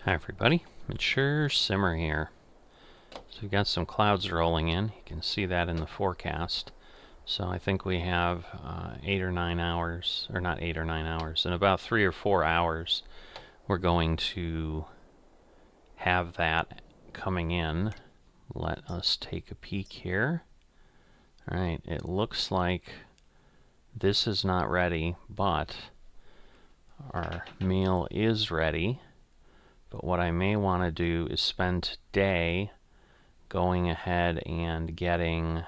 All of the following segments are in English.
Hi everybody, Mature Simmer here. So we've got some clouds rolling in. You can see that in the forecast. So I think we have 8 or 9 hours, or not 8 or 9 hours, in about 3 or 4 hours we're going to have that coming in. Let us take a peek here. Alright, it looks like this is not ready, but our meal is ready. But what I may want to do is spend today going ahead and getting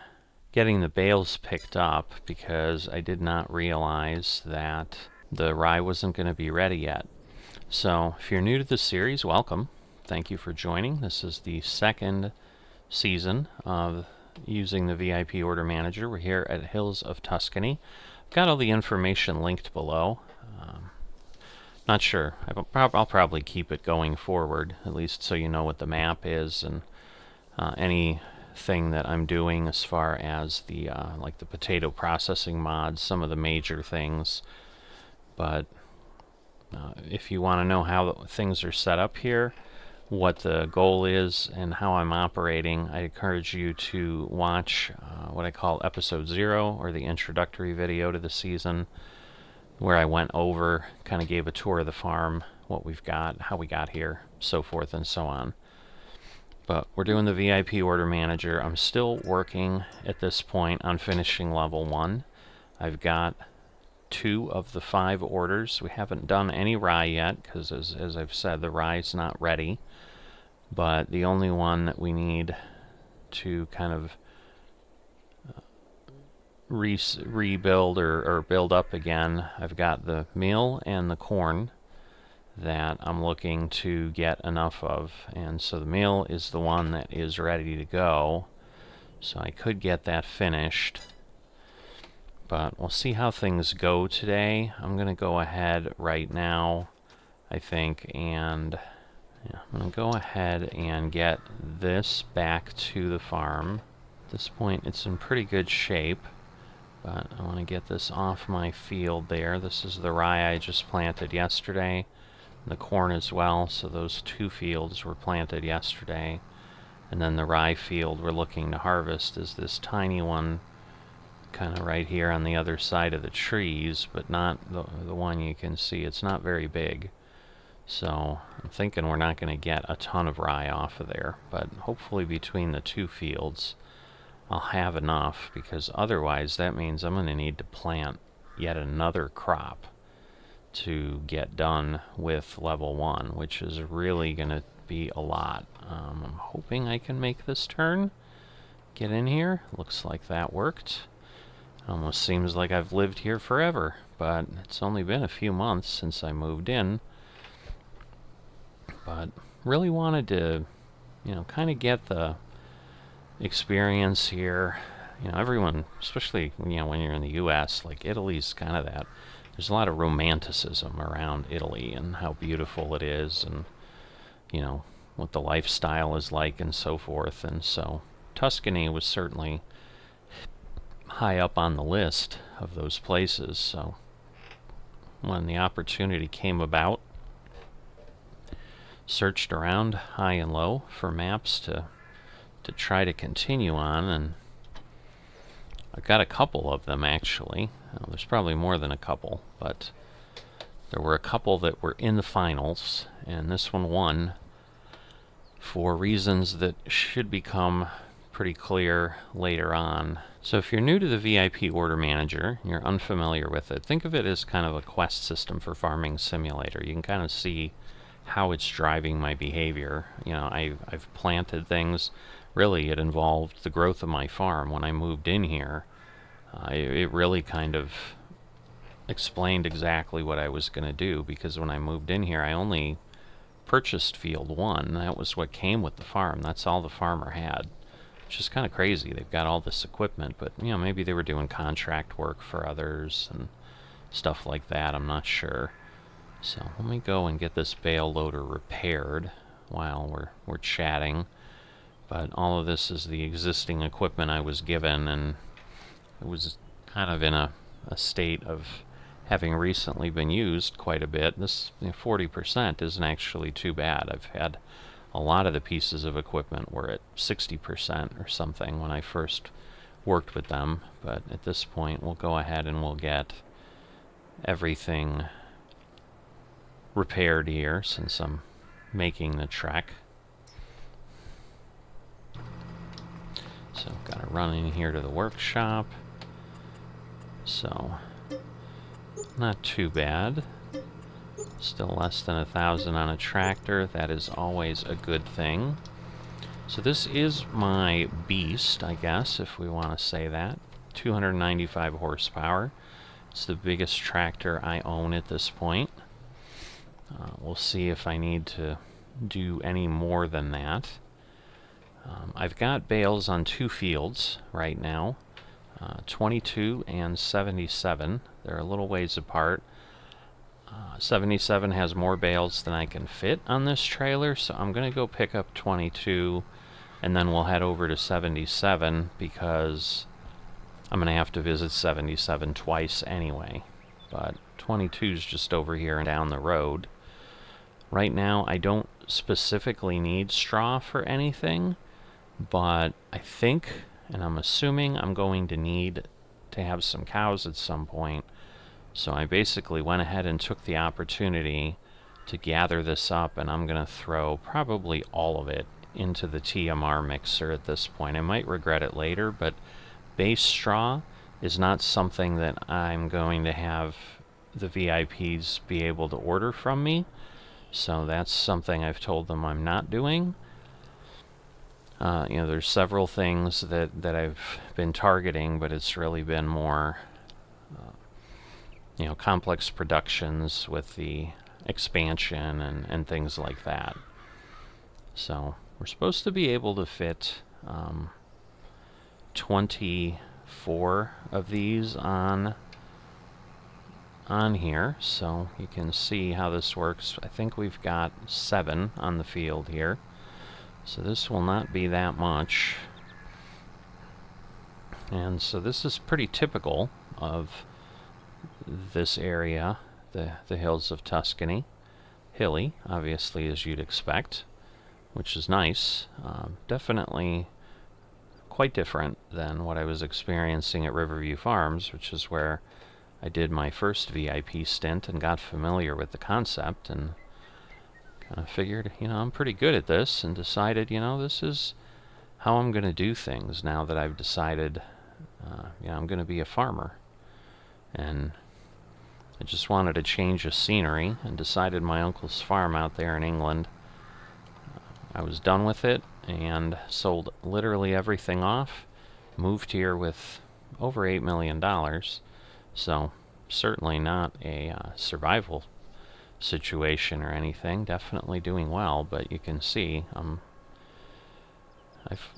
the bales picked up, because I did not realize that the rye wasn't going to be ready yet. So if you're new to the series, welcome. Thank you for joining. This is the second season of using the VIP Order Manager. We're here at Hills of Tuscany. I've got all the information linked below. Not sure. I'll probably keep it going forward, at least so you know what the map is and anything that I'm doing as far as the like the potato processing mods, some of the major things. But if you want to know how things are set up here, what the goal is, and how I'm operating, I encourage you to watch what I call Episode 0, or the introductory video to the season, where I went over, kind of gave a tour of the farm, what we've got, how we got here, so forth and so on. But we're doing the VIP Order Manager. I'm still working at this point on finishing level 1. I've got 2 of the 5 orders. We haven't done any rye yet, because as I've said, the rye's not ready. But the only one that we need to kind of rebuild or build up again, I've got the meal and the corn that I'm looking to get enough of, and so the meal is the one that is ready to go, so I could get that finished. But we'll see how things go today. I'm gonna go ahead right now, I think, and I'm gonna go ahead and get this back to the farm. At this point it's in pretty good shape, but I want to get this off my field there. This is the rye I just planted yesterday, the corn as well, so those 2 fields were planted yesterday. And then the rye field we're looking to harvest is this tiny one, kind of right here on the other side of the trees, but not the one you can see. It's not very big, so I'm thinking we're not going to get a ton of rye off of there, but hopefully between the 2 fields I'll have enough, because otherwise that means I'm going to need to plant yet another crop to get done with level 1, which is really going to be a lot. I'm hoping I can make this turn, get in here. Looks like that worked. Almost seems like I've lived here forever, but it's only been a few months since I moved in. But really wanted to, kind of get the experience here. Everyone, especially when you're in the US, like Italy's kind of that. There's a lot of romanticism around Italy and how beautiful it is, and what the lifestyle is like and so forth. And so Tuscany was certainly high up on the list of those places. So when the opportunity came about, searched around high and low for maps to try to continue on, and I've got a couple of them actually. There's probably more than a couple, but there were a couple that were in the finals, and this one won for reasons that should become pretty clear later on. So if you're new to the VIP Order Manager, you're unfamiliar with it, think of it as kind of a quest system for Farming Simulator. You can kind of see how it's driving my behavior. I've planted things. Really, it involved the growth of my farm. When I moved in here, it really kind of explained exactly what I was going to do, because when I moved in here, I only purchased field 1. That was what came with the farm. That's all the farmer had, which is kind of crazy. They've got all this equipment, but maybe they were doing contract work for others and stuff like that. I'm not sure. So let me go and get this bale loader repaired while we're chatting. But all of this is the existing equipment I was given, and it was kind of in a state of having recently been used quite a bit, this 40% isn't actually too bad. I've had a lot of the pieces of equipment were at 60% or something when I first worked with them, but at this point we'll go ahead and we'll get everything repaired here since I'm making the trek. So gotta run in here to the workshop. So not too bad. Still less than 1,000 on a tractor. That is always a good thing. So this is my beast, I guess, if we want to say that. 295 horsepower. It's the biggest tractor I own at this point. We'll see if I need to do any more than that. I've got bales on 2 fields right now, 22 and 77. They're a little ways apart. 77 has more bales than I can fit on this trailer, so I'm going to go pick up 22, and then we'll head over to 77 because I'm going to have to visit 77 twice anyway. But 22 is just over here and down the road. Right now, I don't specifically need straw for anything, but I think, and I'm assuming, I'm going to need to have some cows at some point. So I basically went ahead and took the opportunity to gather this up, and I'm going to throw probably all of it into the TMR mixer at this point. I might regret it later, but base straw is not something that I'm going to have the VIPs be able to order from me. So that's something I've told them I'm not doing. There's several things that I've been targeting, but it's really been more complex productions with the expansion and things like that. So we're supposed to be able to fit 24 of these on here, so you can see how this works. I think we've got 7 on the field here, so this will not be that much. And so this is pretty typical of this area, the hills of Tuscany. Hilly, obviously, as you'd expect, which is nice. Definitely quite different than what I was experiencing at Riverview Farms, which is where I did my first VIP stint and got familiar with the concept and kind of figured, I'm pretty good at this, and decided, this is how I'm going to do things now that I've decided, I'm going to be a farmer. And I just wanted a change of scenery and decided my uncle's farm out there in England, I was done with it and sold literally everything off, moved here with over $8 million. So certainly not a survival situation or anything, definitely doing well, but you can see I've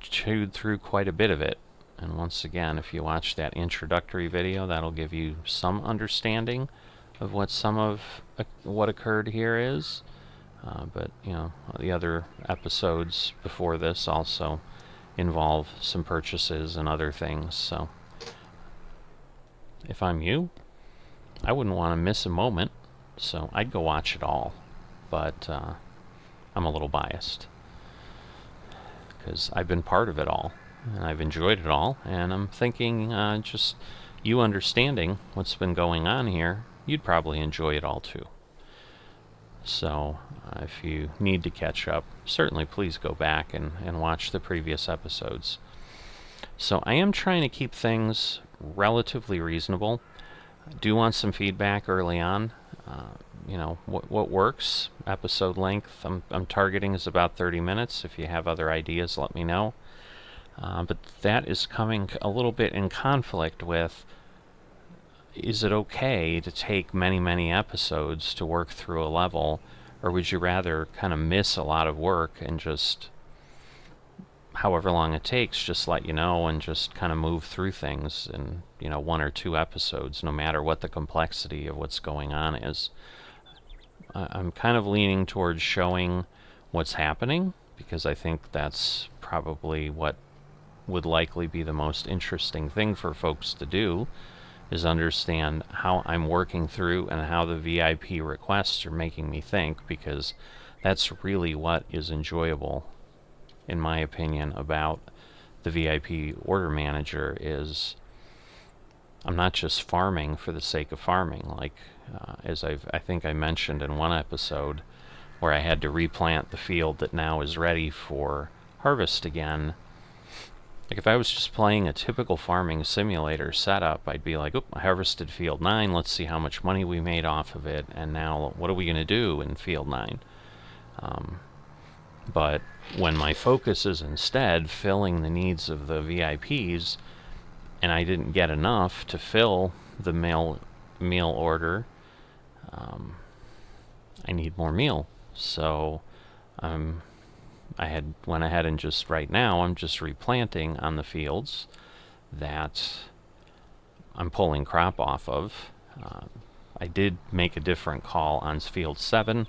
chewed through quite a bit of it. And once again, if you watch that introductory video, that'll give you some understanding of what some of what occurred here is. But the other episodes before this also involve some purchases and other things. So if I'm you, I wouldn't want to miss a moment, so I'd go watch it all. But I'm a little biased because I've been part of it all, and I've enjoyed it all, and I'm thinking just you understanding what's been going on here, you'd probably enjoy it all too. So if you need to catch up, certainly please go back and watch the previous episodes. So I am trying to keep things relatively reasonable. I do want some feedback early on. What works. Episode length I'm targeting is about 30 minutes. If you have other ideas, let me know. But that is coming a little bit in conflict with, is it okay to take many, many episodes to work through a level, or would you rather kind of miss a lot of work and just, however long it takes, just let you know and just kind of move through things in 1 or 2 episodes, no matter what the complexity of what's going on is? I'm kind of leaning towards showing what's happening, because I think that's probably what would likely be the most interesting thing for folks to do, is understand how I'm working through and how the VIP requests are making me think, because that's really what is enjoyable, in my opinion, about the VIP order manager. Is I'm not just farming for the sake of farming, like as I think I mentioned in one episode, where I had to replant the field that now is ready for harvest again. Like, if I was just playing a typical farming simulator setup, I'd be like, "Oop, I harvested field 9, let's see how much money we made off of it, and now what are we going to do in field 9? But when my focus is instead filling the needs of the VIPs, and I didn't get enough to fill the meal order, I need more meal. So I went ahead and just right now I'm just replanting on the fields that I'm pulling crop off of. I did make a different call on field 7.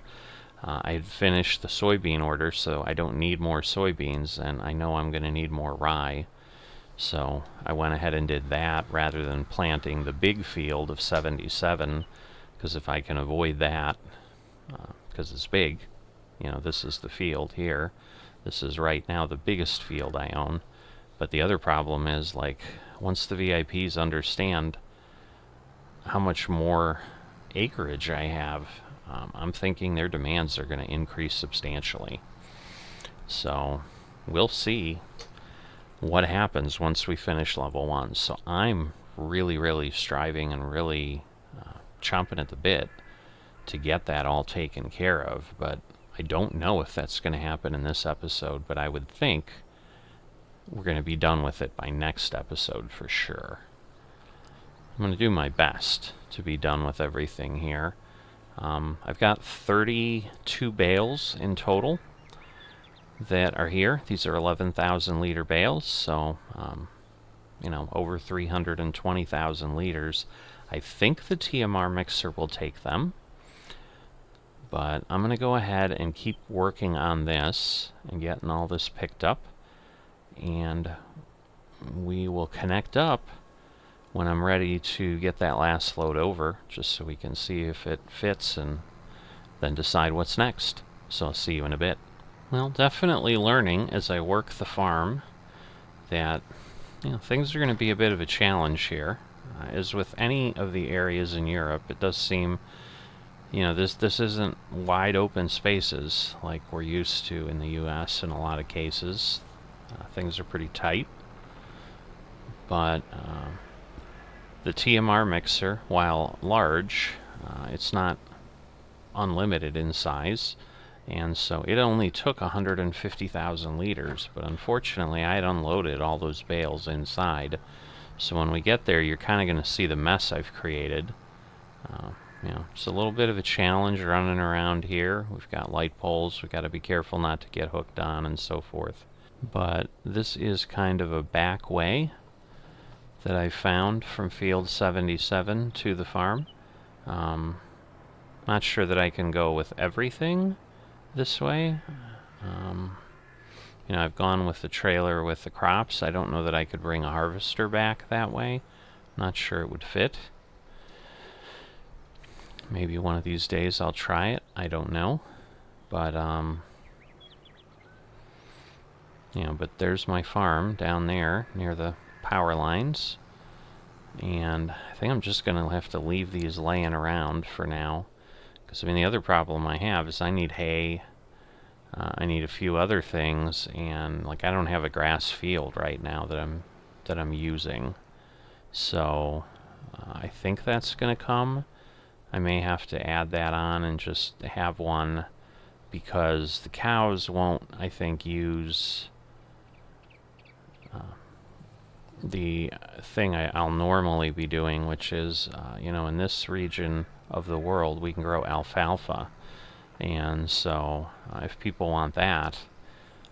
I had finished the soybean order, so I don't need more soybeans, and I know I'm going to need more rye. So I went ahead and did that rather than planting the big field of 77, because if I can avoid that, because it's big, this is the field here. This is right now the biggest field I own. But the other problem is, like, once the VIPs understand how much more acreage I have, I'm thinking their demands are going to increase substantially. So we'll see what happens once we finish level 1. So I'm really striving and really chomping at the bit to get that all taken care of, but I don't know if that's going to happen in this episode, but I would think we're going to be done with it by next episode for sure. I'm going to do my best to be done with everything here. I've got 32 bales in total that are here. These are 11,000 liter bales, so over 320,000 liters. I think the TMR mixer will take them, but I'm going to go ahead and keep working on this and getting all this picked up, and we will connect up when I'm ready to get that last load over, just so we can see if it fits and then decide what's next. So I'll see you in a bit. Well, definitely learning as I work the farm that things are going to be a bit of a challenge here. As with any of the areas in Europe, it does seem this isn't wide open spaces like we're used to in the US in a lot of cases. Things are pretty tight. But the TMR mixer, while large, it's not unlimited in size, and so it only took 150,000 liters, but unfortunately I had unloaded all those bales inside. So when we get there, you're kind of going to see the mess I've created. It's a little bit of a challenge running around here. We've got light poles, we've got to be careful not to get hooked on and so forth. But this is kind of a back way that I found from field 77 to the farm. Not sure that I can go with everything this way. I've gone with the trailer with the crops. I don't know that I could bring a harvester back that way. Not sure it would fit. Maybe one of these days I'll try it. I don't know. But but there's my farm down there near the power lines, and I think I'm just gonna have to leave these laying around for now, because the other problem I have is I need hay. I need a few other things, and I don't have a grass field right now that I'm using. So I think that's gonna come. I may have to add that on and just have one, because the cows won't, I think, use the thing I'll normally be doing, which is, in this region of the world, we can grow alfalfa. And so if people want that,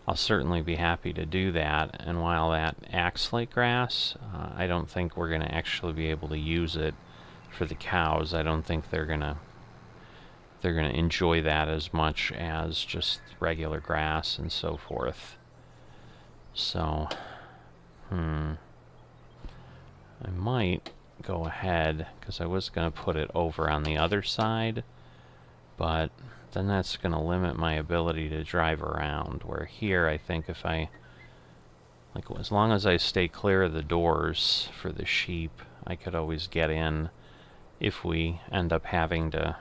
I'll certainly be happy to do that. And while that acts like grass, I don't think we're going to actually be able to use it for the cows. I don't think they're going to enjoy that as much as just regular grass and so forth. So, I might go ahead, because I was going to put it over on the other side, but then that's going to limit my ability to drive around, where here I think if I, like, as long as I stay clear of the doors for the sheep, I could always get in if we end up having to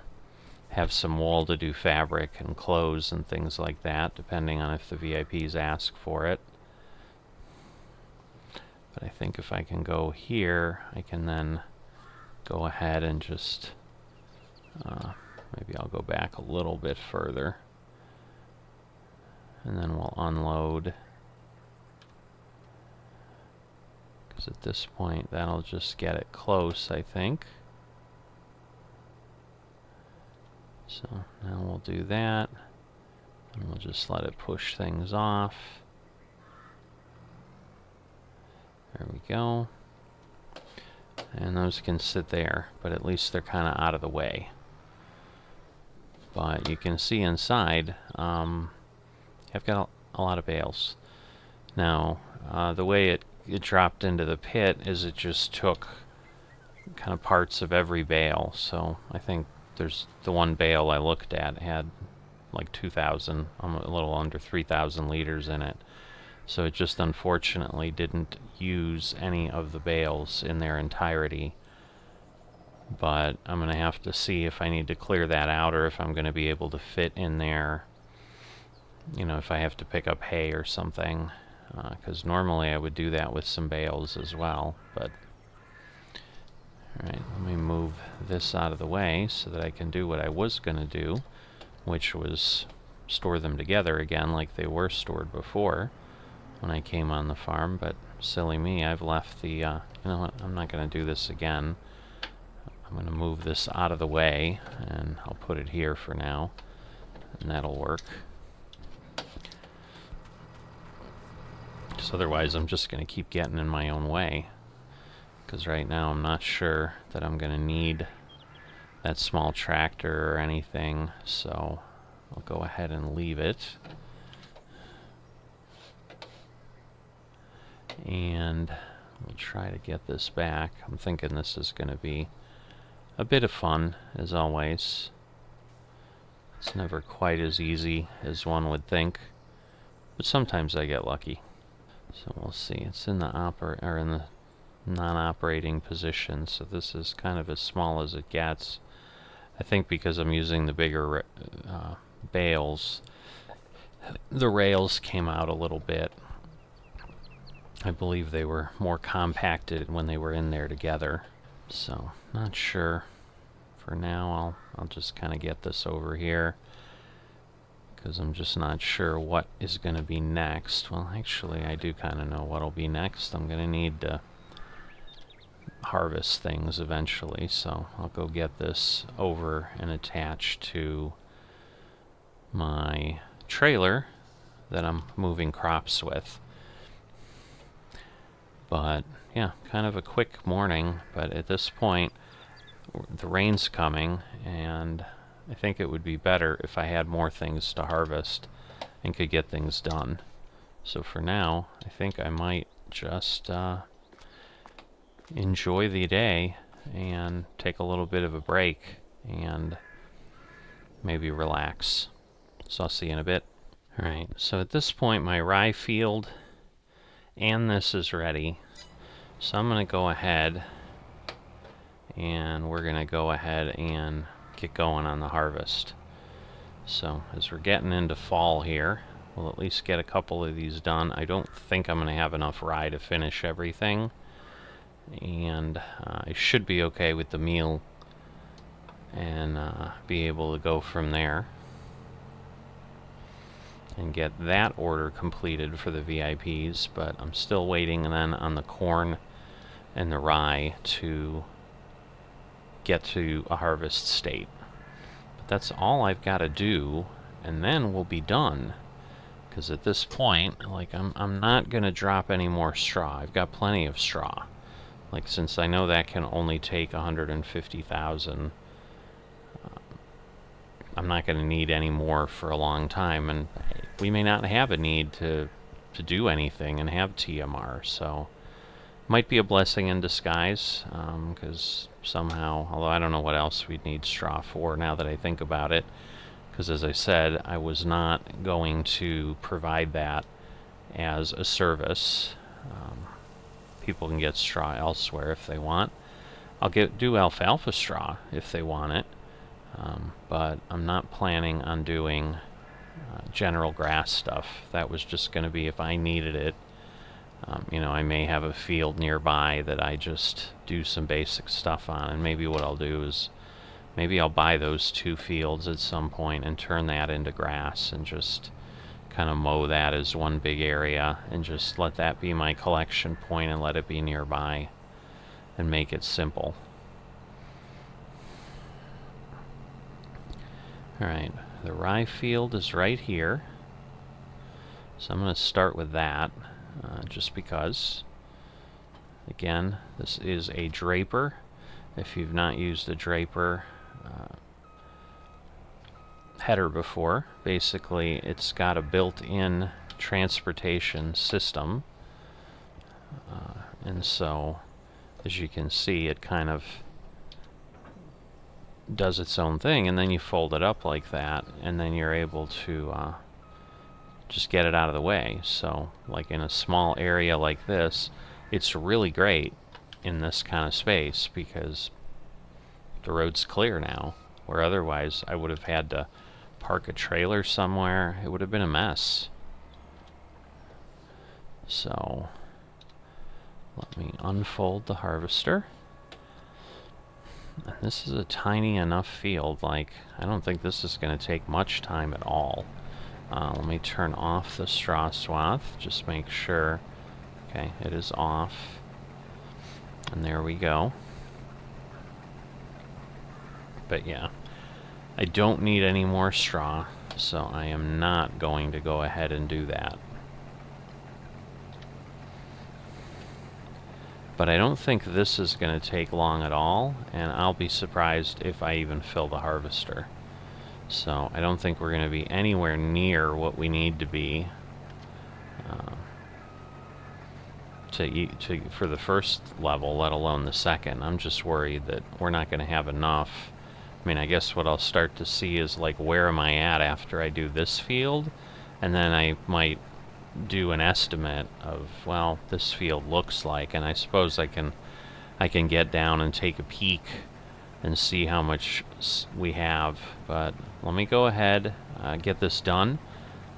have some wool to do fabric and clothes and things like that, depending on if the VIPs ask for it. But I think if I can go here, I can then go ahead and just, maybe I'll go back a little bit further, and then we'll unload. Because at this point, that'll just get it close, I think. So now we'll do that, and we'll just let it push things off. There we go. And those can sit there, but at least they're kind of out of the way. But you can see inside, I've got a lot of bales. Now, the way it dropped into the pit is it just took kind of parts of every bale. So I think there's the one bale I looked at had like 2,000, a little under 3,000 liters in it. So it just unfortunately didn't use any of the bales in their entirety. But I'm going to have to see if I need to clear that out, or if I'm going to be able to fit in there, you know, if I have to pick up hay or something. Because normally I would do that with some bales as well. But alright, let me move this out of the way so that I can do what I was going to do, which was store them together again like they were stored before when I came on the farm. But silly me, I've left the, you know what, I'm not going to do this again. I'm going to move this out of the way, and I'll put it here for now, and that'll work. Because otherwise I'm just going to keep getting in my own way. Because right now I'm not sure that I'm going to need that small tractor or anything, so I'll go ahead and leave it. And we'll try to get this back. I'm thinking this is going to be a bit of fun, as always. It's never quite as easy as one would think, but sometimes I get lucky. So we'll see. It's in the non-operating position, so this is kind of as small as it gets. I think because I'm using the bigger bales, the rails came out a little bit. I believe they were more compacted when they were in there together. So, not sure. For now, I'll just kind of get this over here, because I'm just not sure what is going to be next. Well, actually, I do kind of know what'll be next. I'm going to need to harvest things eventually, so I'll go get this over and attached to my trailer that I'm moving crops with. But yeah, kind of a quick morning, but at this point the rain's coming, and I think it would be better if I had more things to harvest and could get things done. So for now, I think I might just enjoy the day and take a little bit of a break and maybe relax. So I'll see you in a bit. Alright, so at this point my rye field and this is ready. So I'm going to go ahead and we're going to go ahead and get going on the harvest. So as we're getting into fall here, we'll at least get a couple of these done. I don't think I'm going to have enough rye to finish everything, and I should be okay with the meal and be able to go from there and get that order completed for the VIPs. But I'm still waiting then on the corn and the rye to get to a harvest state. But that's all I've got to do, and then we'll be done. Because at this point, like, I'm not going to drop any more straw. I've got plenty of straw. Like, since I know that can only take 150,000, I'm not going to need any more for a long time, and we may not have a need to do anything and have TMR, so Might be a blessing in disguise, because somehow, although I don't know what else we'd need straw for now that I think about it, because as I said, I was not going to provide that as a service. People can get straw elsewhere if they want. I'll do alfalfa straw if they want it, but I'm not planning on doing general grass stuff. That was just going to be if I needed it. You know, I may have a field nearby that I just do some basic stuff on, and maybe what I'll do is maybe I'll buy those 2 fields at some point and turn that into grass and just kind of mow that as one big area and just let that be my collection point and let it be nearby and make it simple. Alright, the rye field is right here, so I'm going to start with that. Just because, again, this is a draper. If you've not used a draper header before, basically it's got a built-in transportation system, and so as you can see it kind of does its own thing, and then you fold it up like that, and then you're able to just get it out of the way. So like in a small area like this, it's really great in this kind of space because the road's clear now, where otherwise I would have had to park a trailer somewhere. It would have been a mess. So let me unfold the harvester. And this is a tiny enough field, like I don't think this is going to take much time at all. Let me turn off the straw swath, just make sure. Okay, it is off. And there we go. But yeah, I don't need any more straw, so I am not going to go ahead and do that. But I don't think this is going to take long at all, and I'll be surprised if I even fill the harvester. So I don't think we're going to be anywhere near what we need to be for the first level, let alone the second. I'm just worried that we're not going to have enough. I mean, I guess what I'll start to see is like, where am I at after I do this field? And then I might do an estimate of, well, this field looks like, and I suppose I can get down and take a peek and see how much we have. But let me go ahead, get this done.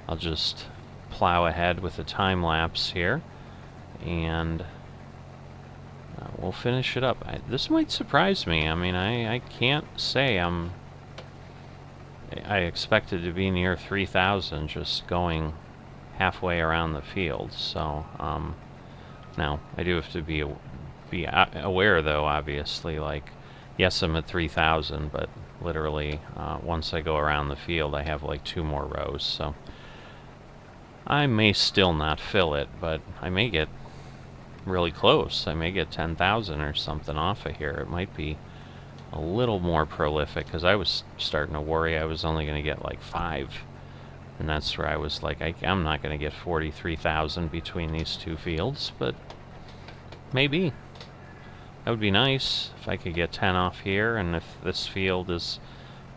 I'll just plow ahead with a time lapse here, and we'll finish it up. This might surprise me. I mean, I can't say I expected to be near 3,000 just going halfway around the field. So now I do have to be aware, though, obviously, like, yes, I'm at 3,000, but literally once I go around the field I have like 2 more rows, so I may still not fill it, but I may get really close. I may get 10,000 or something off of here. It might be a little more prolific, because I was starting to worry I was only going to get like 5, and that's where I was like, I'm not going to get 43,000 between these 2 fields, but maybe. That would be nice if I could get 10 off here, and if this field is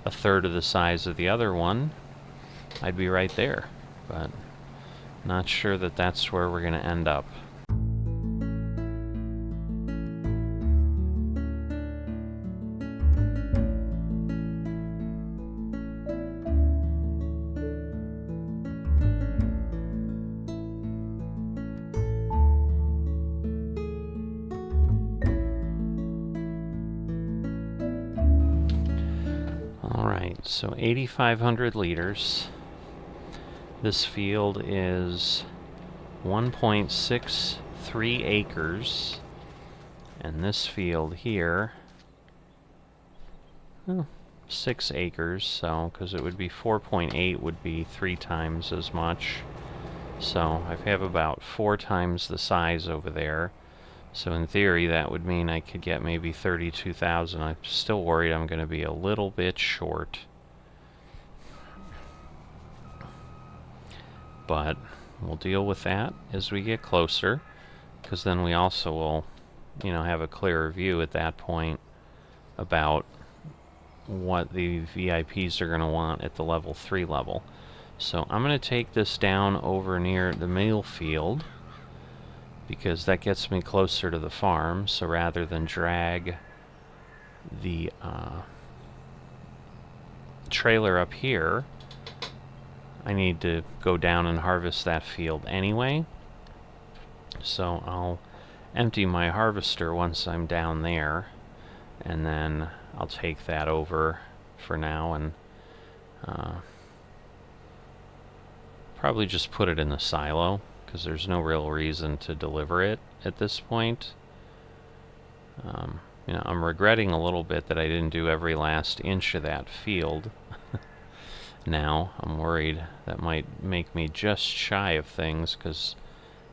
a third of the size of the other one, I'd be right there. But not sure that that's where we're going to end up. Alright, so 8,500 liters. This field is 1.63 acres, and this field here, 6 acres, so, because it would be 4.8 would be 3 times as much. So I have about 4 times the size over there. So in theory, that would mean I could get maybe 32,000. I'm still worried I'm going to be a little bit short. But we'll deal with that as we get closer. because then we also will, you know, have a clearer view at that point about what the VIPs are going to want at the level 3 level. So I'm going to take this down over near the meal field, because that gets me closer to the farm. So rather than drag the trailer up here, I need to go down and harvest that field anyway. So I'll empty my harvester once I'm down there, and then I'll take that over for now and probably just put it in the silo, because there's no real reason to deliver it at this point. You know, I'm regretting a little bit that I didn't do every last inch of that field. Now I'm worried that might make me just shy of things, because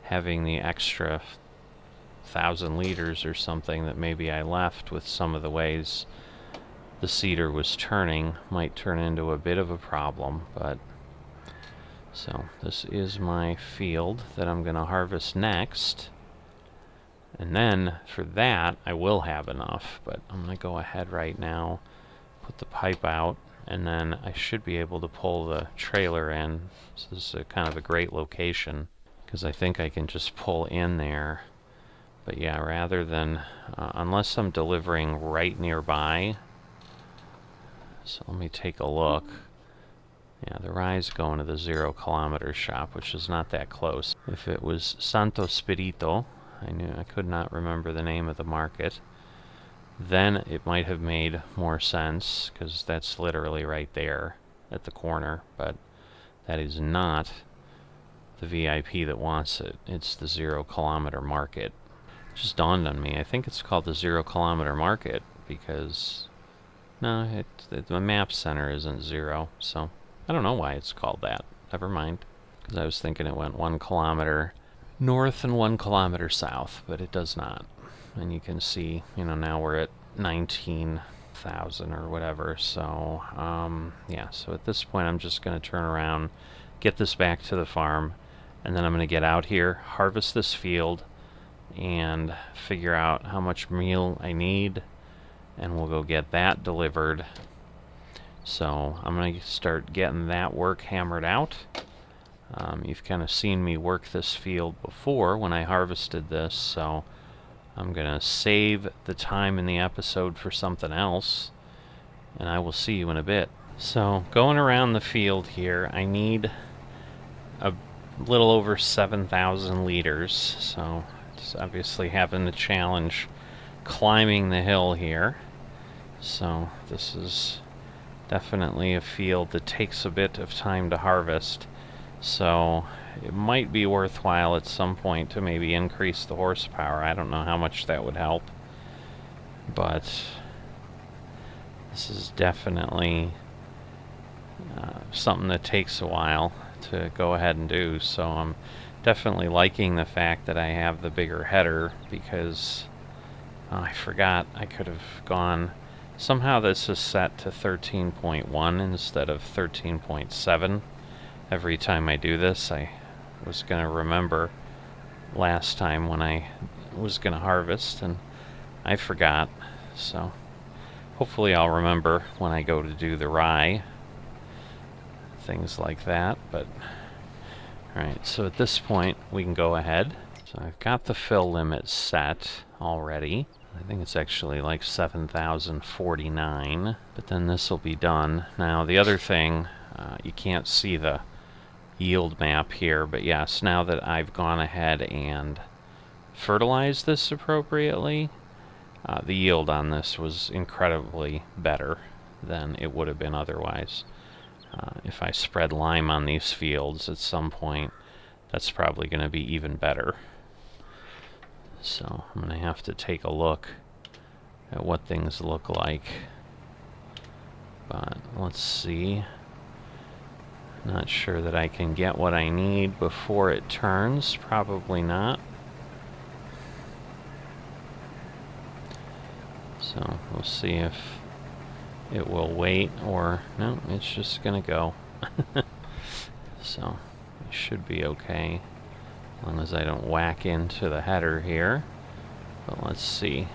having the extra 1,000 liters or something that maybe I left with some of the ways the seeder was turning might turn into a bit of a problem. But so this is my field that I'm going to harvest next, and then for that I will have enough. But I'm going to go ahead right now, put the pipe out, and then I should be able to pull the trailer in. So this is kind of a great location, because I think I can just pull in there. But yeah, rather than, unless I'm delivering right nearby. So let me take a look. Yeah, the rye's going to the 0 kilometer shop, which is not that close. If it was Santo Spirito, I could not remember the name of the market, then it might have made more sense, because that's literally right there at the corner. But that is not the VIP that wants it. It's the 0 kilometer market. It just dawned on me, I think it's called the 0 kilometer market because no, the map center isn't 0, so I don't know why it's called that. Never mind, because I was thinking it went 1 kilometer north and 1 kilometer south, but it does not. And you can see, you know, now we're at 19,000 or whatever. So yeah, so at this point I'm just going to turn around, get this back to the farm, and then I'm going to get out here, harvest this field, and figure out how much meal I need, and we'll go get that delivered. So I'm going to start getting that work hammered out. You've kind of seen me work this field before when I harvested this, so I'm going to save the time in the episode for something else, and I will see you in a bit. So going around the field here, I need a little over 7,000 liters, so it's obviously having the challenge climbing the hill here. So this is definitely a field that takes a bit of time to harvest, so it might be worthwhile at some point to maybe increase the horsepower. I don't know how much that would help, but this is definitely something that takes a while to go ahead and do. So I'm definitely liking the fact that I have the bigger header, because I forgot I could have gone. Somehow this is set to 13.1 instead of 13.7. Every time I do this, I was going to remember last time when I was going to harvest, and I forgot. So hopefully I'll remember when I go to do the rye, things like that. But alright, so at this point we can go ahead. So I've got the fill limit set already. I think it's actually like 7,049, but then this will be done. Now the other thing, you can't see the yield map here, but yes, now that I've gone ahead and fertilized this appropriately, the yield on this was incredibly better than it would have been otherwise. If I spread lime on these fields at some point, that's probably going to be even better. So I'm going to have to take a look at what things look like. But let's see. Not sure that I can get what I need before it turns. Probably not. So we'll see if it will wait, or no, it's just gonna go. So it should be okay. As long as I don't whack into the header here. But let's see.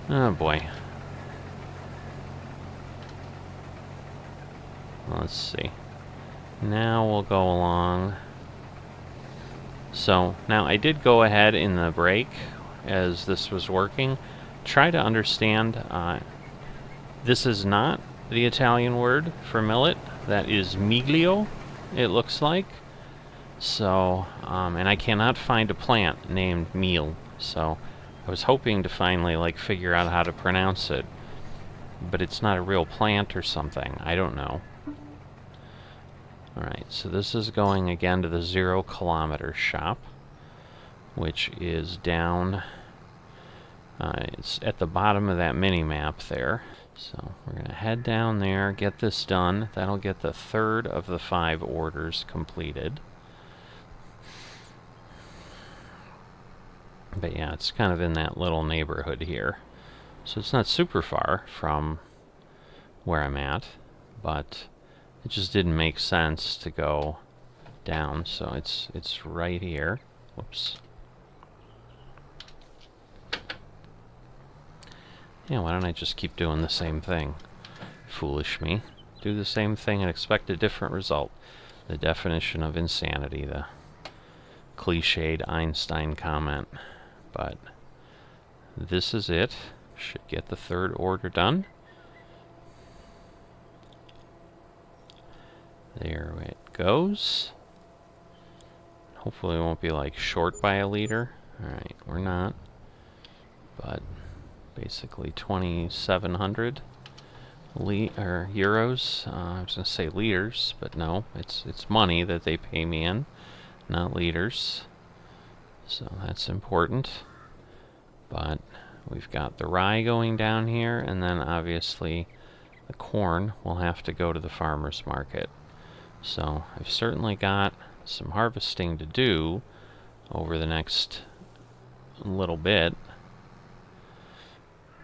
Oh boy. Let's see. Now we'll go along. So now I did go ahead in the break as this was working. Try to understand, this is not the Italian word for millet. That is miglio, it looks like. So, and I cannot find a plant named meal. So I was hoping to finally like figure out how to pronounce it. But it's not a real plant or something. I don't know. Alright, so this is going again to the 0 kilometer shop, which is down, it's at the bottom of that mini-map there. So we're going to head down there, get this done. That'll get the 3rd of the 5 orders completed. But yeah, it's kind of in that little neighborhood here. So it's not super far from where I'm at, but it just didn't make sense to go down, so it's right here. Whoops. Yeah, why don't I just keep doing the same thing? Foolish me. Do the same thing and expect a different result. The definition of insanity, the cliched Einstein comment. But this is it. Should get the 3rd order done. There it goes. Hopefully it won't be like short by a liter. Alright, we're not. But basically 2,700 euros. I was going to say liters, but no, it's money that they pay me in, not liters. So that's important. But we've got the rye going down here, and then obviously the corn will have to go to the farmer's market. So I've certainly got some harvesting to do over the next little bit,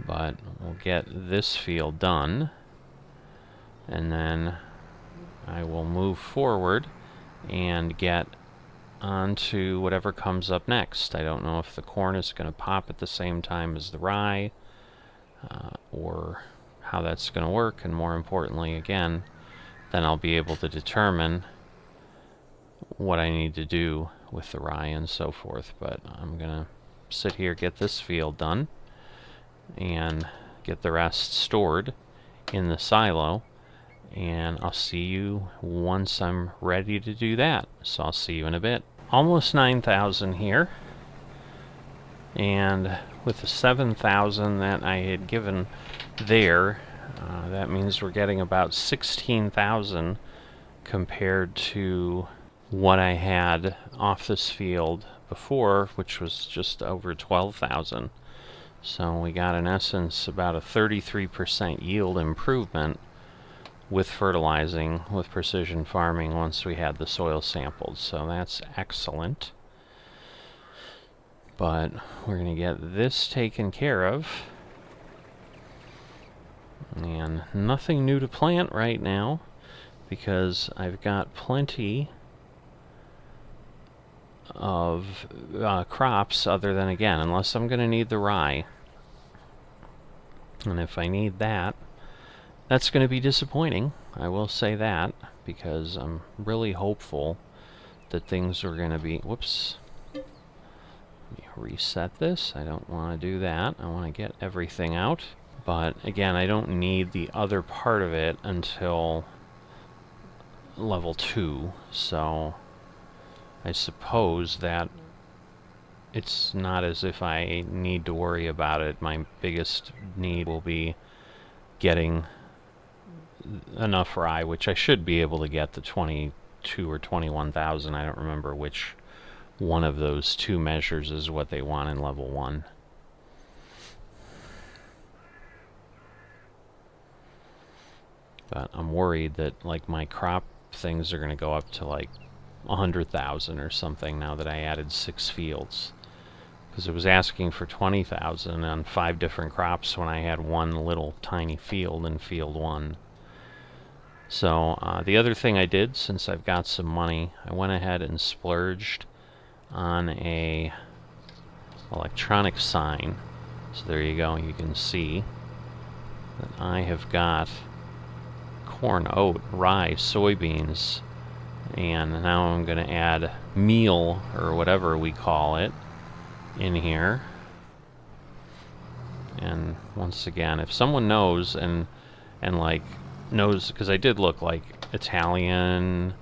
but we'll get this field done, and then I will move forward and get onto whatever comes up next. I don't know if the corn is going to pop at the same time as the rye, or how that's going to work, and more importantly, again, then I'll be able to determine what I need to do with the rye and so forth. But I'm gonna sit here, get this field done, and get the rest stored in the silo, and I'll see you once I'm ready to do that. So I'll see you in a bit. Almost 9,000 here, and with the 7,000 that I had given there, that means we're getting about 16,000 compared to what I had off this field before, which was just over 12,000. So we got, in essence, about a 33% yield improvement with fertilizing, with precision farming, once we had the soil sampled. So that's excellent. But we're going to get this taken care of. And nothing new to plant right now, because I've got plenty of crops other than, again, unless I'm going to need the rye. And if I need that, that's going to be disappointing. I will say that, because I'm really hopeful that things are going to be... Whoops. Let me reset this. I don't want to do that. I want to get everything out. But again, I don't need the other part of it until level 2, so I suppose that it's not as if I need to worry about it. My biggest need will be getting enough rye, which I should be able to get the 22 or 21,000. I don't remember which one of those two measures is what they want in level 1. But I'm worried that, like, my crop things are going to go up to like 100,000 or something now that I added 6 fields. Because it was asking for 20,000 on 5 different crops when I had one little tiny field in field 1. So the other thing I did, since I've got some money, I went ahead and splurged on a electronic sign. So there you go, you can see that I have got corn, oat, rye, soybeans, and now I'm going to add meal, or whatever we call it, in here. And once again, if someone knows and like knows, because I did look like Italian,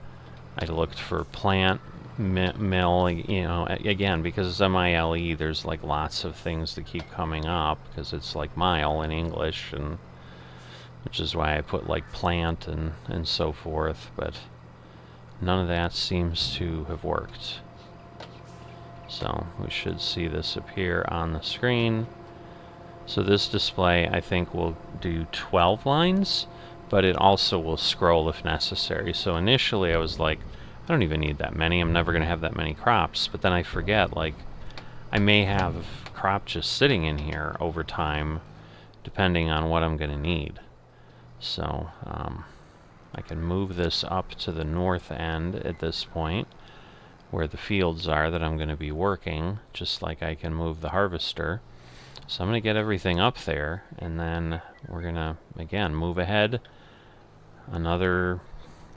I looked for plant mill, you know, again, because it's MILE, there's like lots of things that keep coming up, because it's like mile in English, and which is why I put like plant and so forth, but none of that seems to have worked. So we should see this appear on the screen. So this display, I think, will do 12 lines, but it also will scroll if necessary. So initially I was like, I don't even need that many. I'm never going to have that many crops. But then I forget, like, I may have a crop just sitting in here over time, depending on what I'm going to need. So I can move this up to the north end at this point, where the fields are that I'm going to be working, just like I can move the harvester. So I'm going to get everything up there, and then we're going to, again, move ahead another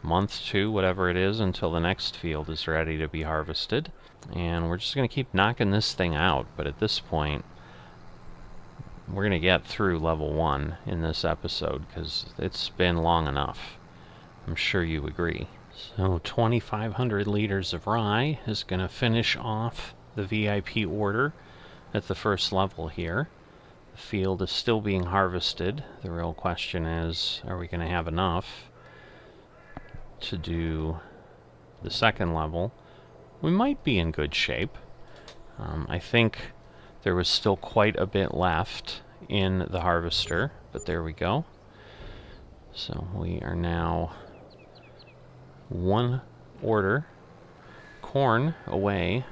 month, two, whatever it is, until the next field is ready to be harvested. And we're just going to keep knocking this thing out, but at this point, we're going to get through level 1 in this episode, because it's been long enough. I'm sure you agree. So 2,500 liters of rye is going to finish off the VIP order at the first level here. The field is still being harvested. The real question is, are we going to have enough to do the second level? We might be in good shape. I think there was still quite a bit left in the harvester, but there we go. So we are now one order corn away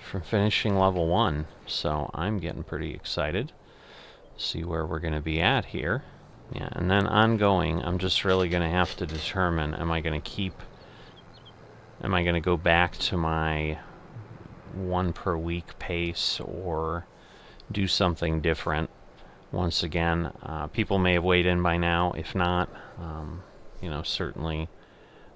from finishing level 1, so I'm getting pretty excited. See where we're going to be at here. Yeah, and then ongoing, I'm just really going to have to determine, am I going to go back to my 1 per week pace, or do something different? Once again, people may have weighed in by now. If not, you know, certainly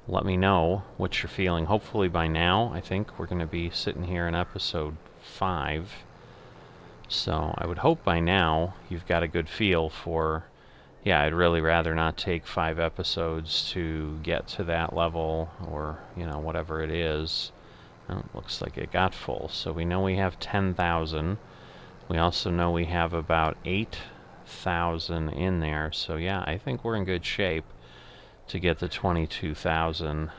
let me know what you're feeling. Hopefully by now, I think we're going to be sitting here in episode 5. So I would hope by now you've got a good feel for, yeah, I'd really rather not take 5 episodes to get to that level, or, you know, whatever it is. Oh, it looks like it got full. So we know we have 10,000. We also know we have about 8,000 in there. So yeah, I think we're in good shape to get the 22,000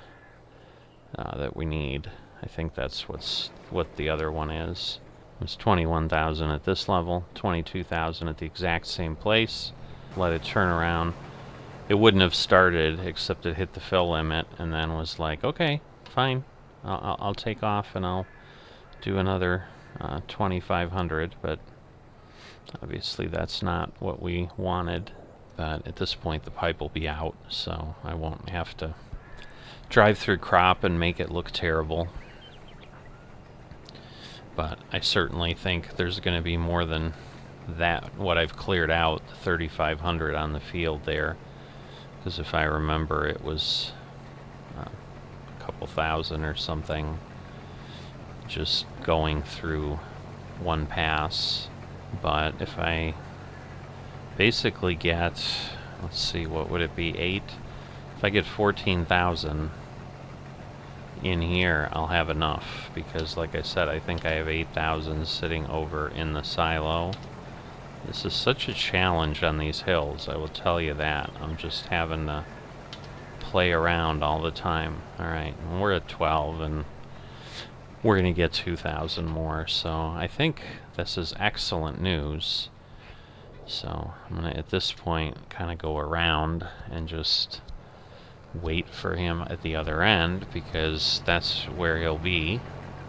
that we need. I think that's what the other one is. It's 21,000 at this level, 22,000 at the exact same place. Let it turn around. It wouldn't have started, except it hit the fill limit, and then was like, okay, fine, I'll take off and I'll do another 2,500, but obviously that's not what we wanted. But at this point the pipe will be out, so I won't have to drive through crop and make it look terrible. But I certainly think there's going to be more than that, what I've cleared out, 3,500 on the field there. Because if I remember, it was a couple thousand or something just going through one pass. But if I basically get, let's see, what would it be, 8? If I get 14,000 in here, I'll have enough, because like I said, I think I have 8,000 sitting over in the silo. This is such a challenge on these hills, I will tell you that. I'm just having to play around all the time. Alright, we're at 12, and we're going to get 2,000 more, so I think this is excellent news. So I'm going to, at this point, kind of go around and just wait for him at the other end, because that's where he'll be.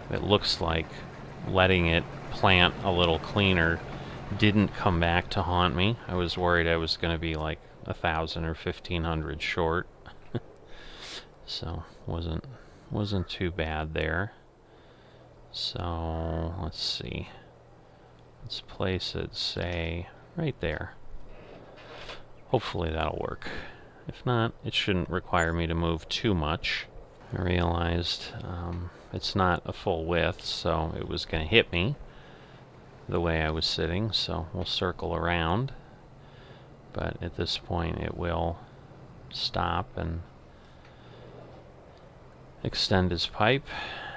It looks like letting it plant a little cleaner didn't come back to haunt me. I was worried I was going to be like 1,000 or 1,500 short. So wasn't too bad there. So let's see. Let's place it, say, right there. Hopefully that'll work. If not, it shouldn't require me to move too much. I realized it's not a full width, so it was going to hit me the way I was sitting, so we'll circle around. But at this point it will stop and extend his pipe,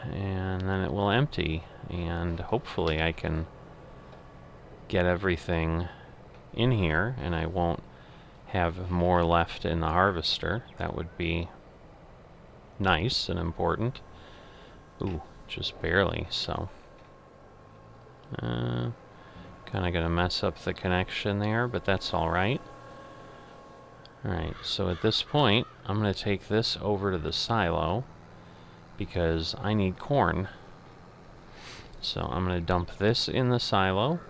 and then it will empty, and hopefully I can get everything in here and I won't have more left in the harvester. That would be nice and important. Ooh, just barely, so kind of gonna mess up the connection there, but that's alright. Alright, so at this point I'm gonna take this over to the silo because I need corn. So I'm gonna dump this in the silo.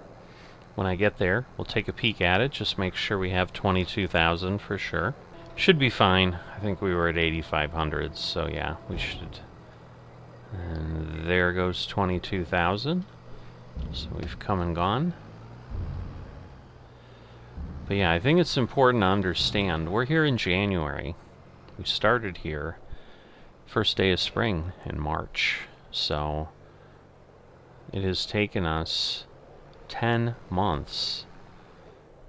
When I get there, we'll take a peek at it, just make sure we have 22,000 for sure. Should be fine. I think we were at 8,500, so yeah, we should. And there goes 22,000. So we've come and gone. But yeah, I think it's important to understand, we're here in January. We started here first day of spring in March. So it has taken us 10 months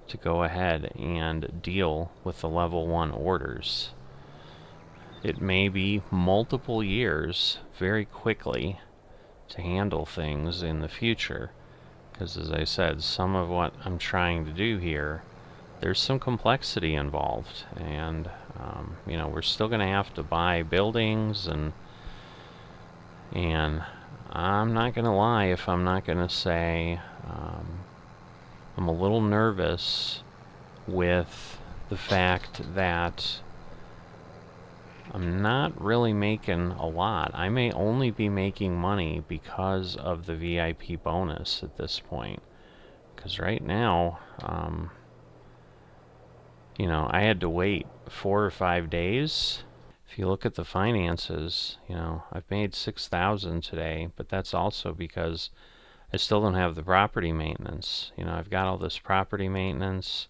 to go ahead and deal with the level 1 orders. It may be multiple years very quickly to handle things in the future, because as I said, some of what I'm trying to do here, there's some complexity involved, and you know, we're still going to have to buy buildings, and I'm not going to lie if I'm not going to say I'm a little nervous with the fact that I'm not really making a lot. I may only be making money because of the VIP bonus at this point. Because right now, you know, I had to wait 4 or 5 days. If you look at the finances, you know, I've made 6,000 today, but that's also because I still don't have the property maintenance. You know, I've got all this property maintenance.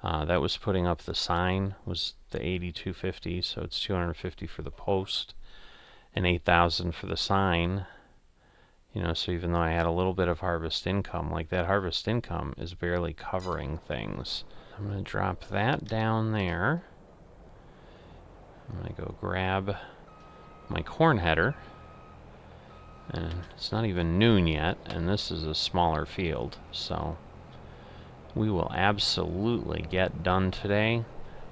That was putting up the sign, was the 8250, so it's 250 for the post and 8,000 for the sign. You know, so even though I had a little bit of harvest income, like that harvest income is barely covering things. I'm going to drop that down there. I'm going to go grab my corn header. And it's not even noon yet, and this is a smaller field, so we will absolutely get done today.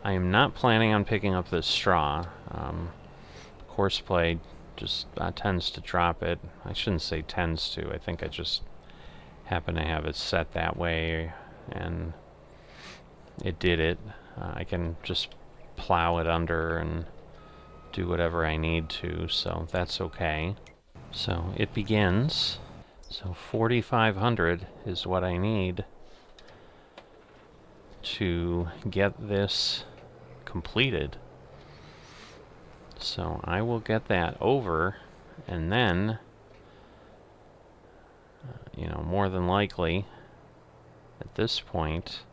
I am not planning on picking up this straw. Courseplay just tends to drop it. I shouldn't say tends to. I think I just happen to have it set that way, and it did it. I can just plow it under and do whatever I need to, so that's okay. So it begins. So 4,500 is what I need to get this completed. So I will get that over, and then, you know, more than likely, at this point,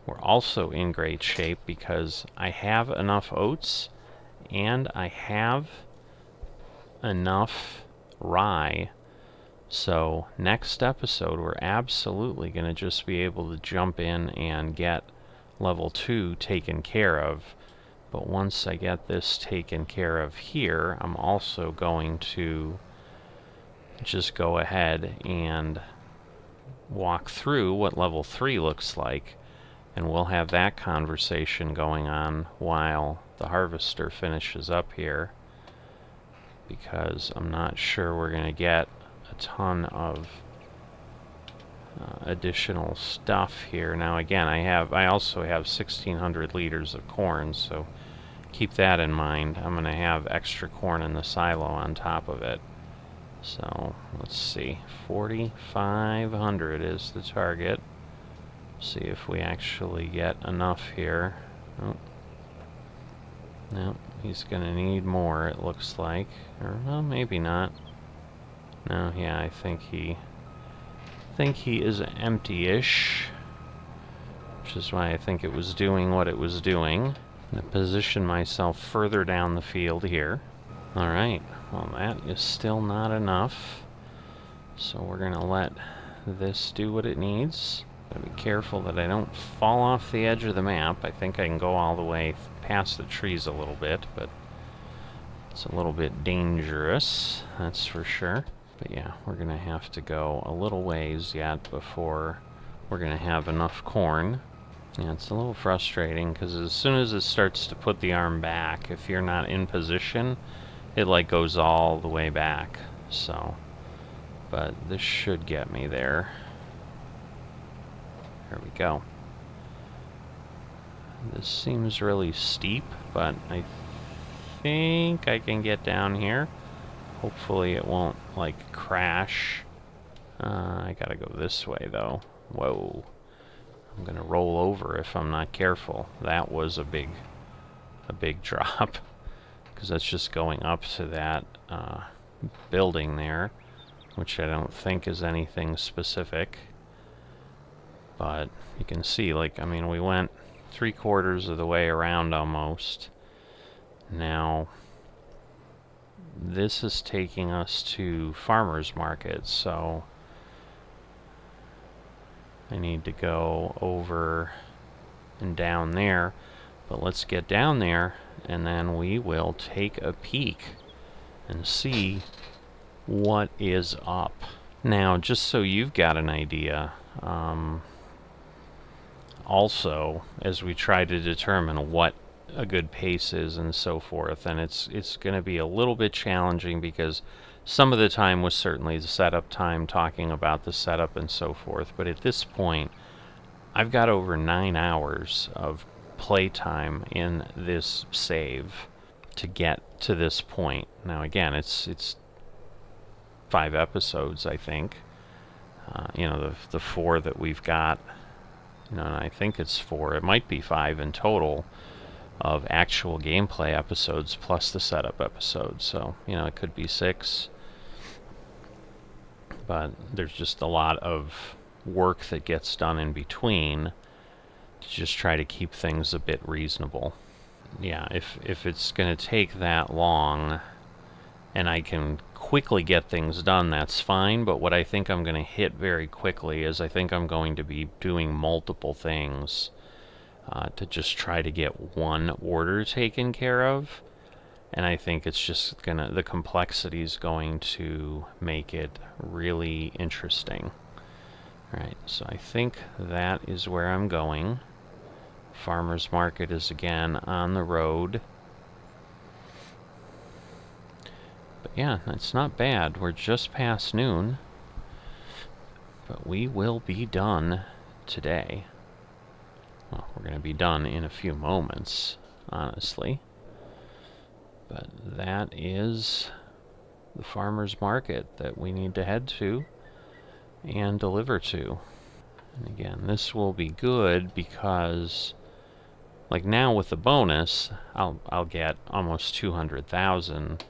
we're also in great shape because I have enough oats and I have enough rye. So next episode we're absolutely going to just be able to jump in and get level 2 taken care of. But once I get this taken care of here, I'm also going to just go ahead and walk through what level 3 looks like, and we'll have that conversation going on while the harvester finishes up here, because I'm not sure we're going to get a ton of additional stuff here. Now again, I also have 1,600 liters of corn, so keep that in mind. I'm going to have extra corn in the silo on top of it. So let's see, 4,500 is the target. See if we actually get enough here. Oh. No, he's going to need more, it looks like. Or, well, maybe not. No, yeah, I think he is empty-ish, which is why I think it was doing what it was doing. I'm going to position myself further down the field here. Alright, well that is still not enough. So we're going to let this do what it needs. Gotta be careful that I don't fall off the edge of the map. I think I can go all the way past the trees a little bit, but it's a little bit dangerous, that's for sure. But yeah, we're going to have to go a little ways yet before we're going to have enough corn. Yeah, it's a little frustrating because as soon as it starts to put the arm back, if you're not in position, it like goes all the way back. So, but this should get me there. There we go. This seems really steep, but I think I can get down here. Hopefully it won't, like, crash. I gotta go this way, though. Whoa. I'm gonna roll over if I'm not careful. That was a big drop. Because that's just going up to that building there, which I don't think is anything specific. But you can see, like, I mean, we went 3/4 of the way around almost. Now, this is taking us to farmers market, so I need to go over and down there. But let's get down there, and then we will take a peek and see what is up. Now, just so you've got an idea, also, as we try to determine what a good pace is and so forth, and it's going to be a little bit challenging because some of the time was certainly the setup time, talking about the setup and so forth, but at this point I've got over 9 hours of playtime in this save to get to this point. Now again, it's 5 episodes, I think. You know, the 4 that we've got, you know, and I think it's 4, it might be 5 in total of actual gameplay episodes plus the setup episodes. So, you know, it could be 6, but there's just a lot of work that gets done in between to just try to keep things a bit reasonable. Yeah, if it's going to take that long and I can quickly get things done, that's fine, but what I think I'm going to hit very quickly is I think I'm going to be doing multiple things to just try to get one order taken care of, and I think it's just gonna, the complexity is going to make it really interesting. Alright, so I think that is where I'm going. Farmer's Market is again on the road. But yeah, it's not bad. We're just past noon. But we will be done today. Well, we're going to be done in a few moments, honestly. But that is the farmer's market that we need to head to and deliver to. And again, this will be good because, like now with the bonus, I'll get almost 200,000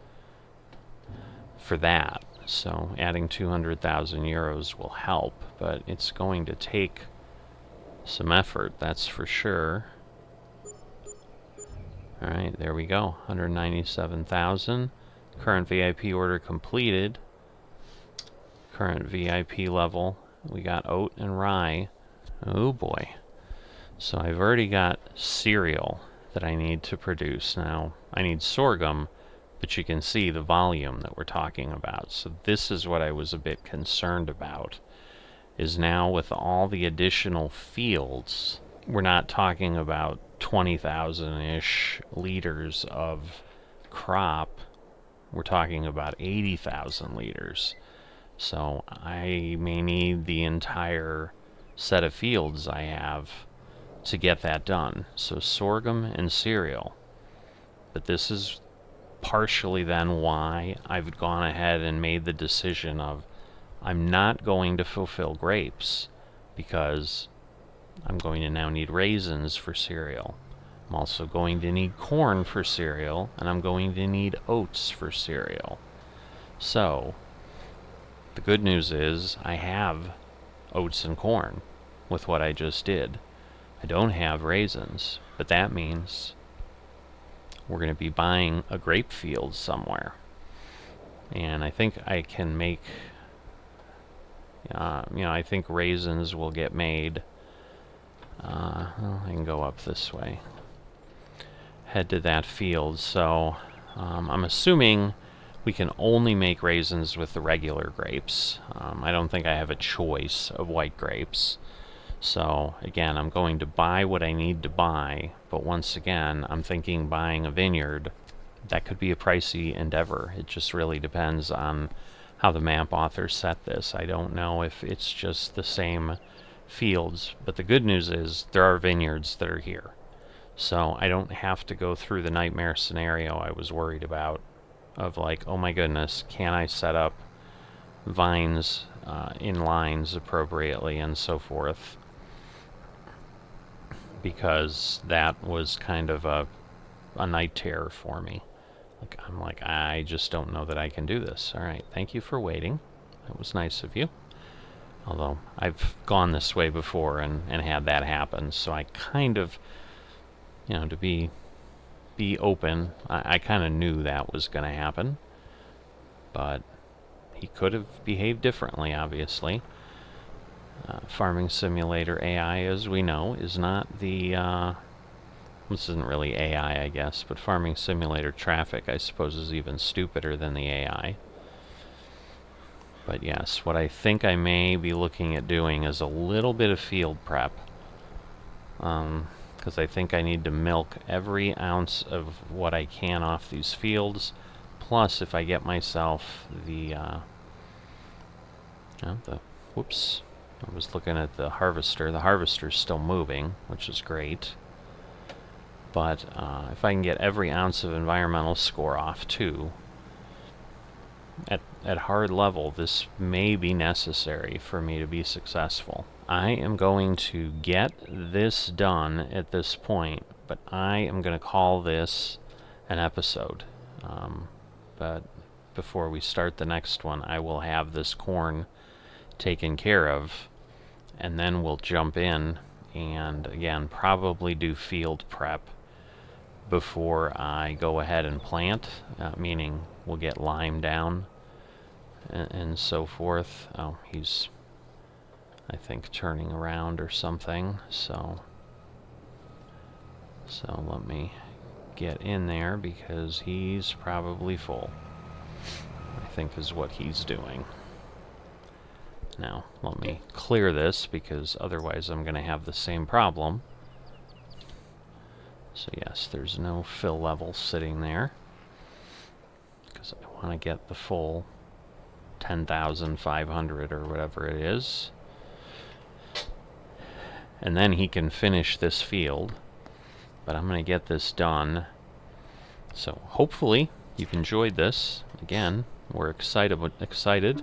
for that. So adding 200,000 euros will help, but it's going to take some effort, that's for sure. Alright, there we go. 197,000. Current VIP order completed. Current VIP level. We got oat and rye. Oh boy. So I've already got cereal that I need to produce. Now, I need sorghum, but you can see the volume that we're talking about. So this is what I was a bit concerned about, is now with all the additional fields, we're not talking about 20,000-ish liters of crop. We're talking about 80,000 liters. So I may need the entire set of fields I have to get that done. So sorghum and cereal. But this is partially then why I've gone ahead and made the decision of I'm not going to fulfill grapes because I'm going to now need raisins for cereal. I'm also going to need corn for cereal, and I'm going to need oats for cereal. So The good news is I have oats and corn with what I just did. I don't have raisins, but that means we're going to be buying a grape field somewhere. And I think I can make, I think raisins will get made. Well, I can go up this way. Head to that field. So I'm assuming we can only make raisins with the regular grapes. I don't think I have a choice of white grapes. So again, I'm going to buy what I need to buy, but once again, I'm thinking buying a vineyard. That could be a pricey endeavor. It just really depends on how the map author set this. I don't know if it's just the same fields, but the good news is there are vineyards that are here. So I don't have to go through the nightmare scenario I was worried about of like, oh my goodness, can I set up vines in lines appropriately and so forth, because that was kind of a night terror for me. Like, I'm like, I just don't know that I can do this. All right, thank you for waiting. That was nice of you. Although I've gone this way before and had that happen, so I kind of, to be open, I kind of knew that was going to happen. But he could have behaved differently, obviously. Farming Simulator AI, as we know, is not the... this isn't really AI, I guess, but Farming Simulator Traffic, I suppose, is even stupider than the AI. But yes, what I think I may be looking at doing is a little bit of field prep. Because I think I need to milk every ounce of what I can off these fields. Plus, if I get myself the... whoops. I was looking at the harvester. The harvester's still moving, which is great. But if I can get every ounce of environmental score off too, at hard level, this may be necessary for me to be successful. I am going to get this done at this point, but I am going to call this an episode. But before we start the next one, I will have this corn taken care of, and then we'll jump in and again probably do field prep before I go ahead and plant, meaning we'll get lime down and so forth. Oh, he's, I think, turning around or something, so let me get in there because he's probably full, I think is what he's doing. Now, let me clear this because otherwise I'm going to have the same problem. So yes, there's no fill level sitting there because I want to get the full 10,500 or whatever it is. And then he can finish this field, but I'm going to get this done. So hopefully you've enjoyed this. Again, we're excited.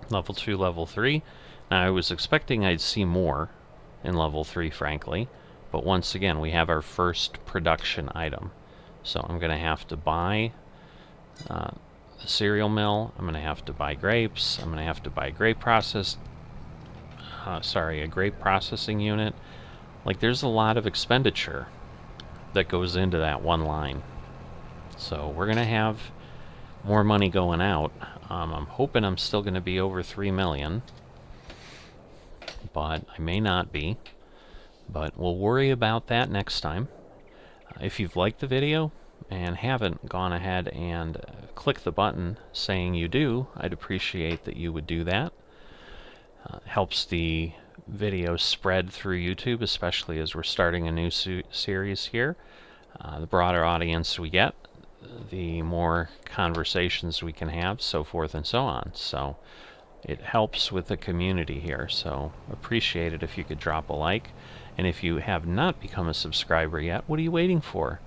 Level 2, Level 3. Now, I was expecting I'd see more in Level 3, frankly. But once again, we have our first production item. So I'm going to have to buy the cereal mill. I'm going to have to buy grapes. I'm going to have to buy a grape processing unit. Like, there's a lot of expenditure that goes into that one line. So we're going to have more money going out. I'm hoping I'm still going to be over 3 million, but I may not be. But we'll worry about that next time. If you've liked the video and haven't gone ahead and click the button saying you do, I'd appreciate that you would do that. Helps the video spread through YouTube, especially as we're starting a new series here. The broader audience we get, the more conversations we can have, so forth and so on. So it helps with the community here, so appreciate it if you could drop a like. And if you have not become a subscriber yet, what are you waiting for?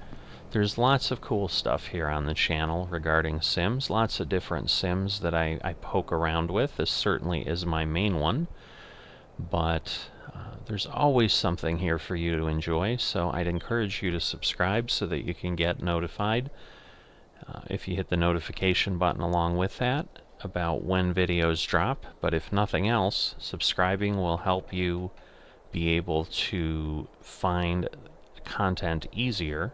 There's lots of cool stuff here on the channel regarding Sims, lots of different Sims that I poke around with. This certainly is my main one, but there's always something here for you to enjoy, so I'd encourage you to subscribe so that you can get notified. If you hit the notification button along with that, about when videos drop, but if nothing else, subscribing will help you be able to find content easier.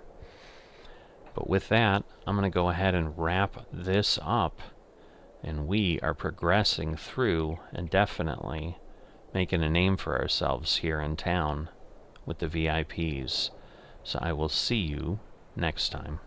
But with that, I'm going to go ahead and wrap this up, and we are progressing through and definitely making a name for ourselves here in town with the VIPs. So I will see you next time.